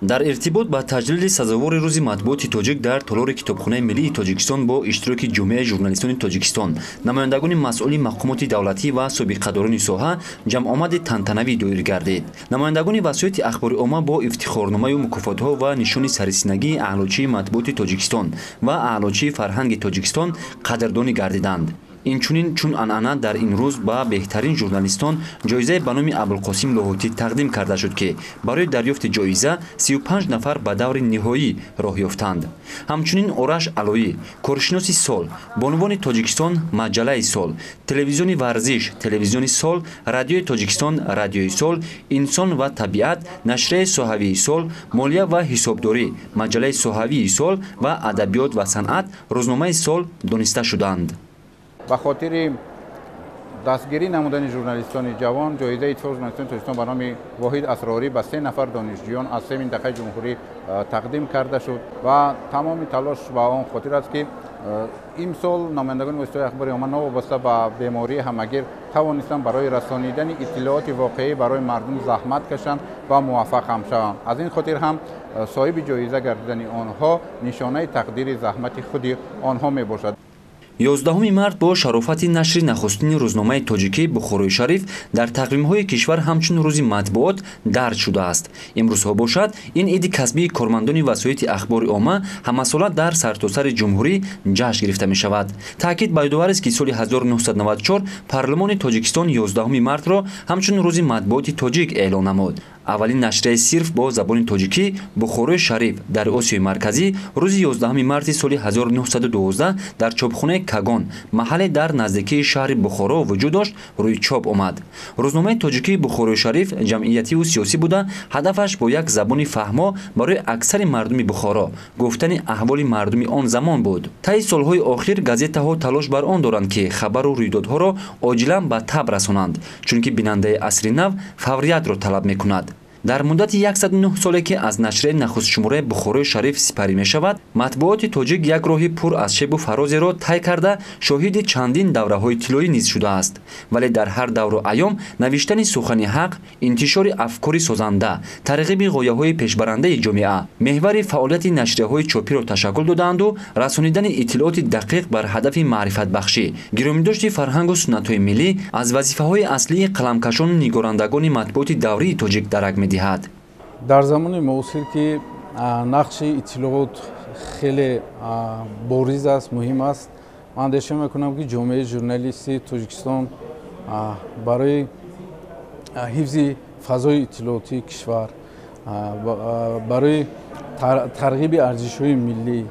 дар иртибот ба таҷлили сазовори рӯзи матбуоти тоҷик дар толори китобхонаи миллии тоҷикистон бо иштироки ҷумеаи журналистони тоҷикистон, намояндагони масъули мақомоти давлатӣ ва собиқадорони соҳа ҷамъомади тантанавӣ доир гардид. Намояндагони васоити ахбори омма бо ифтихорномаю мукофотҳо ва нишони сарисинагии аълочии матбуоти тоҷикистон ва аълочии фарҳанги тоҷикистон қадрдонӣ гардиданд. Инчунин чун анъана дар ин рӯз ба беҳтарин журналистон ҷоизае ба номи Абулқосим Лоҳутӣ тақдим карда шуд ки барои дарёфти ҷоиза 35 нафар ба даври ниҳоӣ роҳ ёфтанд. Ҳамчунин Ораш Алоӣ, коршиноси сол, бонувони Тоҷикистон, маҷаллаи сол, телевизиони варзиш, телевизиони сол, радиои Тоҷикистон, радиои сол, инсон ва табиат, нашрияи соҳавии сол, молия ва ҳисобдорӣ, маҷаллаи соҳавии сол ва адабиёт ва санъат, рӯзномаи сол дониста шуданд. به خاطر دستگیری نمودن ژورنالیستان جوان جایزه اتفاق ژورنالیستان توجیکستان به نام واحد اسراری به 3 نفر دانشجویان از 3 منطقه جمهوری تقدیم کرده شد و تمام تلاش با آن خاطر است که امسال نمایندگان وزارت اخبار عامه وابسته به بیماری همگیر توانستند برای رسانیدن اطلاعات واقعی برای مردم زحمت کشند و موفق هم شوند. از این خاطر هم صاحب جایزه گردیدن آنها نشانه تقدیر زحمت خود آنها می باشد. 11 март бо шарофати нашри нахустини рӯзномаи тоҷикӣ Бухорои Шариф дар тақвимҳои кишвар ҳамчун рӯзи матбуот дард шудааст. Имрӯзҳо бошад ин иди касбии кормандони васоити ахбори омма ҳамасола дар сартосари ҷумҳурӣ ҷашн гирифта мешавад. Таъкид ба ёдоварест ки соли 1994 парлумони Тоҷикистон 11 мартро ҳамчун рӯзи матбуоти тоҷик эълон намуд. Аввалин нашрияи сирф бо забони тоҷикӣ Бухорои Шариф дар Осиёи Марказӣ рӯзи 11 марти соли 1912 дар чопхонаи Кагон, маҳалле дар наздикии шаҳри Бухоро вуҷуд дошт, рӯи чоп омад. Рӯзномаи тоҷикии Бухорои Шариф ҷамъиятиву сиёсӣ буда, ҳадафаш бо як забони фаҳмо барои аксари мардуми Бухоро гуфтани аҳволи мардуми он замон буд. Таи солҳои охир газетаҳо талош бар он доранд ки хабару рӯйдодҳоро оҷилан ба таб расонанд, чунки бинандаи асри нав фавриятро талаб мекунад. дар муддати 109 соле ки аз нашрияи нахустшумораи Бухорои Шариф сипарӣ мешавад, матбуоти тоҷик як роҳи пур аз шебу фарозеро тай карда шоҳиди чандин давраҳои тиллоӣ низ шудааст. Вале дар ҳар давру айём навиштани сухани ҳақ, интишори афкори созанда, тарғиби ғояҳои пешбарандаи ҷомеа меҳвари фаъолияти нашрияҳои чопиро ташаккул доданду расонидани иттилооти дақиқ бар ҳадафи маърифатбахшӣ, гиромидошти фарҳангу суннатҳои миллӣ аз вазифаҳои аслии қаламкашону нигорандагони матбуоти даврии тоҷик дарак медиҳад. در زمان معاصر که نقش اطلاعات خیلی بارز است، مهم است. من اندیشه میکنم که جامعه ژورنالیستی تاجیکستان برای حفظ فضای اطلاعاتی کشور، برای ترغیب ارزش‌های ملی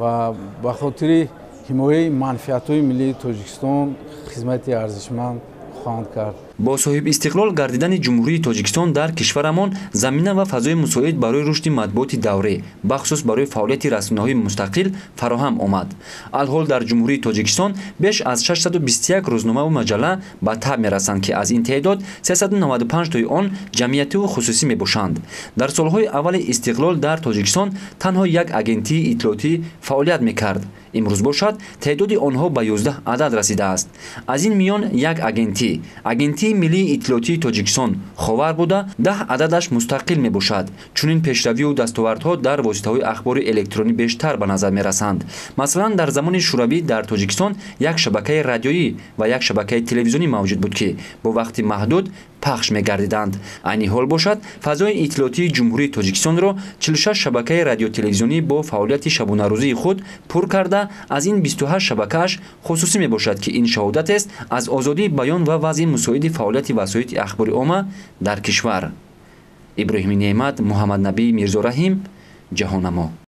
و به خاطر حمایت منفعت‌های ملی تاجیکستان خدمت ارزشمند خواهند کرد. با صاحب استقلال گردیدن جمهوری تاجیکستان در کشورمان زمینه و فضای مساعد برای رشد مطبوعات دوره بخصوص برای فعالیت رسانه‌های مستقل فراهم آمد. الحال در جمهوری تاجیکستان بیش از 621 روزنامه و مجله به تب می‌رسند که از این تعداد 395 تای آن جمعیتی و خصوصی می‌باشند. در سالهای اول استقلال در تاجیکستان تنها یک آژانسی اطلاعاتی فعالیت می‌کرد. امروز باشد تعداد آنها به 11 عدد رسیده است. از این میان یک آژانسی ملی اطلاعاتی تاجیکستان خاور بوده 10 عددش مستقل می باشد. چنین پیشروی و دستاوردها در واسطه‌های اخبار الکترونی بیشتر به نظر می رسند. مثلا در زمان شوروی در تاجیکستان یک شبکه رادیویی و یک شبکه تلویزیونی موجود بود که با وقت محدود پخش می‌گردیدند. عین حال باشد فضای اطلاعاتی جمهوری تاجیکستان را 46 شبکه رادیو تلویزیونی با فعالیت شبانه روزی خود پر کرده، از این 28 شبکه‌اش خصوصی می‌باشد که این شهادت است از آزادی بیان و وضع مساعد فعالیت وسایل اخباری عامه در کشور. ابراهیم نعمت، محمد نبی میرزا رحیم، جهانما.